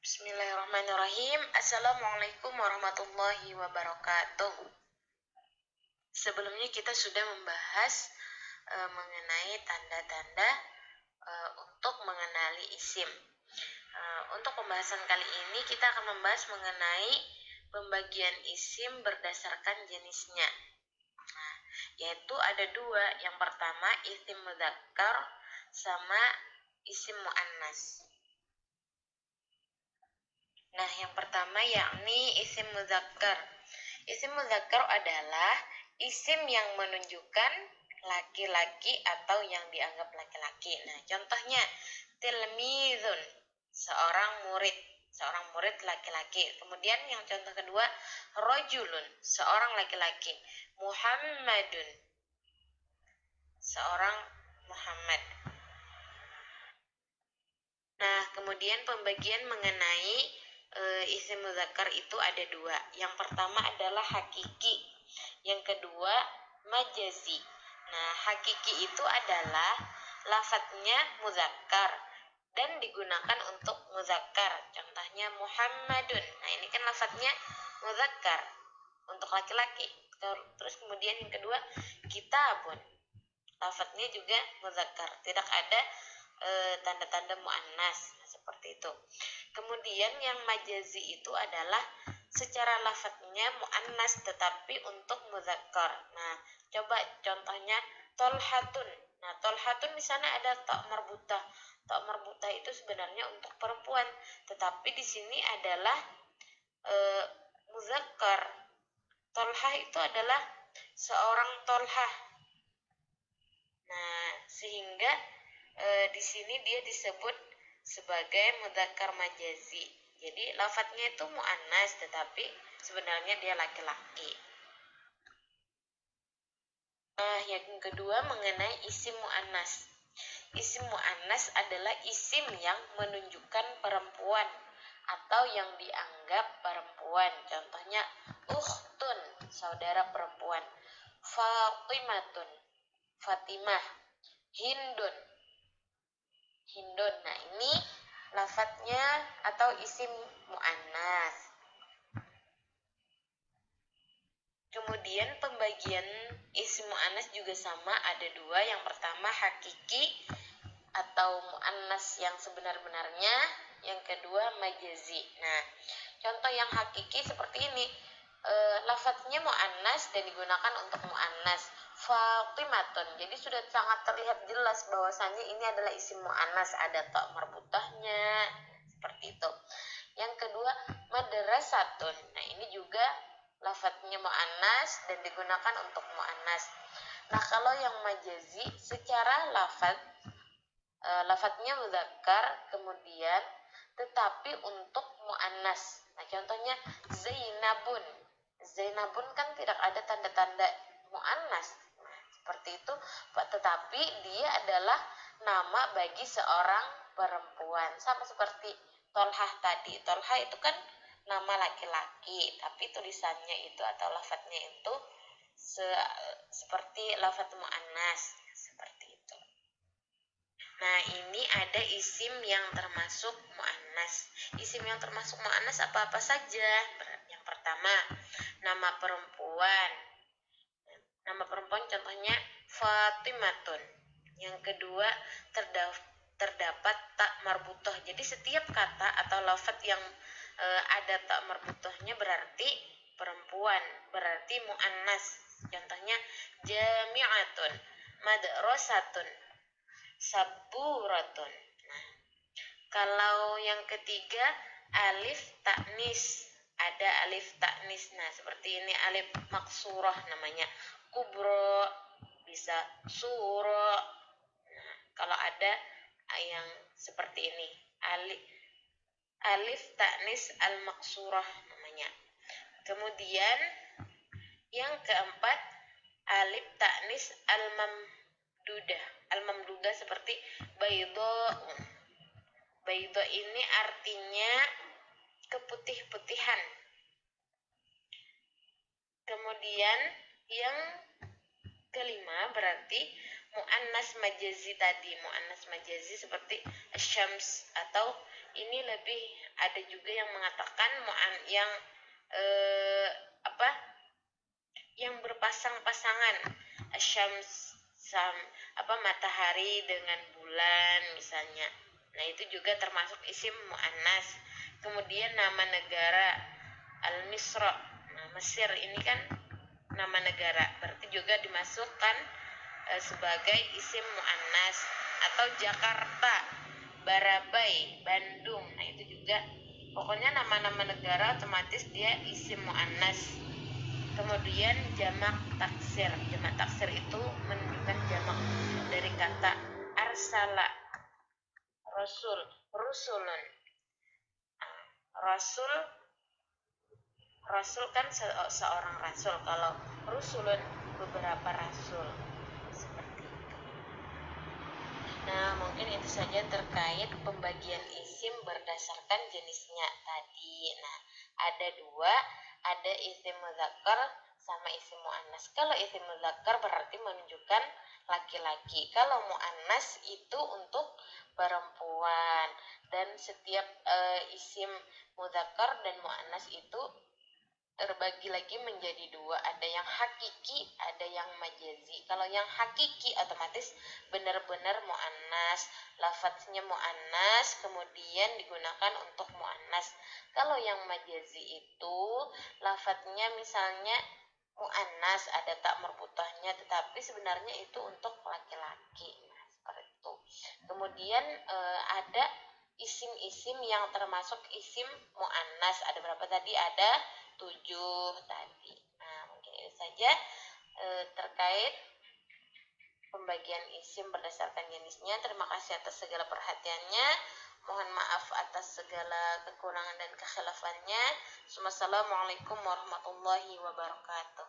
Bismillahirrahmanirrahim. Assalamualaikum warahmatullahi wabarakatuh. Sebelumnya kita sudah membahas mengenai tanda-tanda untuk mengenali isim. Untuk pembahasan kali ini kita akan membahas mengenai pembagian isim berdasarkan jenisnya. Yaitu ada dua. Yang pertama isim mudzakkar sama isim muannas. Nah, yang pertama yakni isim mudzakkar. Isim mudzakkar adalah isim yang menunjukkan laki-laki atau yang dianggap laki-laki. Nah, contohnya tilmizun, seorang murid laki-laki. Kemudian yang contoh kedua rajulun, seorang laki-laki. Muhammadun, seorang Muhammad. Nah, kemudian pembagian mengenai isim mudzakkar itu ada dua. Yang pertama adalah hakiki, yang kedua majazi. Nah, hakiki itu adalah lafadznya mudzakkar dan digunakan untuk mudzakkar. Contohnya Muhammadun. Nah, ini kan lafadznya mudzakkar untuk laki-laki. Terus kemudian yang kedua kitabun. Lafadznya juga mudzakkar, tidak ada tanda-tanda muannas seperti itu. Kemudian yang majazi itu adalah secara lafadznya muannas tetapi untuk mudzakkar. Nah, coba contohnya tolhatun. Nah, tolhatun di sana ada ta marbutah. Ta marbutah itu sebenarnya untuk perempuan, tetapi di sini adalah mudzakkar. Tolhah itu adalah seorang tolhah. Nah, sehingga di sini dia disebut sebagai mudzakkar majazi. Jadi lafadznya itu muannas tetapi sebenarnya dia laki-laki. Nah, yang kedua mengenai isim muannas. Isim muannas adalah isim yang menunjukkan perempuan atau yang dianggap perempuan. Contohnya ukhtun, saudara perempuan. Fatimatun, Fatimah. Hindun. Nah, ini lafadznya atau isim muannas. Kemudian pembagian isim muannas juga sama, ada dua. Yang pertama hakiki atau muannas yang sebenar-benarnya, yang kedua majazi. Nah, contoh yang hakiki seperti ini. Lafadznya muannas dan digunakan untuk muannas. Fatimatun. Jadi sudah sangat terlihat jelas bahwasanya ini adalah isim muannas, ada ta marbutahnya seperti itu. Yang kedua madrasatun. Nah, ini juga lafadznya muannas dan digunakan untuk muannas. Nah, kalau yang majazi secara lafadznya mudzakkar kemudian tetapi untuk muannas. Nah, contohnya Zainabun. Zainabun kan tidak ada tanda-tanda muannas. Seperti itu, tetapi dia adalah nama bagi seorang perempuan. Sama seperti Tolhah tadi. Tolhah itu kan nama laki-laki, tapi tulisannya itu atau lafadznya itu seperti lafadz muannas, seperti itu. Nah, ini ada isim yang termasuk muannas. Isim yang termasuk muannas apa-apa saja. Yang pertama, nama perempuan. Nama perempuan contohnya Fatimatun. Yang kedua, terdapat tak marbutah. Jadi setiap kata atau lafadz yang ada tak marbutahnya berarti perempuan, berarti muannas. Contohnya jami'atun, madrasatun, saburatun. Nah, kalau yang ketiga alif taknis, ada alif taknis. Nah, seperti ini alif maksurah namanya. Kubro, bisa suro. Nah, kalau ada yang seperti ini alif taknis al maksurah namanya. Kemudian yang keempat alif taknis al mamdudah seperti baydo. Baydo ini artinya keputih-putihan. Kemudian yang kelima berarti muannas majazi tadi. Muannas majazi seperti asyams atau ini lebih ada juga yang mengatakan yang apa yang berpasang-pasangan, asyams matahari dengan bulan misalnya. Nah, itu juga termasuk isim muannas. Kemudian nama negara Al-Misra. Nah, Mesir ini kan nama negara, berarti juga dimasukkan sebagai isim muannas. Atau Jakarta, Barabai, Bandung. Nah, itu juga pokoknya nama-nama negara otomatis dia isim muannas. Kemudian jamak taksir. Jamak taksir itu menunjukkan jamak dari kata arsala, rasul, rusulun. Rasul, rasul kan seorang rasul. Kalau rusulun beberapa rasul. Seperti itu. Nah, mungkin itu saja terkait pembagian isim berdasarkan jenisnya tadi. Nah, ada dua, ada isim mudzakkar sama isim muannas. Kalau isim mudzakkar berarti menunjukkan laki-laki. Kalau muannas itu untuk perempuan. Dan setiap isim mudzakkar dan muannas itu terbagi lagi menjadi dua, ada yang hakiki, ada yang majazi. Kalau yang hakiki otomatis benar-benar muannas, lafadznya muannas, kemudian digunakan untuk muannas. Kalau yang majazi itu lafadznya misalnya muannas, ada tak merbutahnya, tetapi sebenarnya itu untuk laki-laki. Nah, seperti itu. Kemudian ada isim-isim yang termasuk isim muannas. Ada berapa tadi? Ada 7 tadi. Nah, mungkin itu saja terkait pembagian isim berdasarkan jenisnya. Terima kasih atas segala perhatiannya. Mohon maaf atas segala kekurangan dan kekhilaafannya. Wassalamualaikum warahmatullahi wabarakatuh.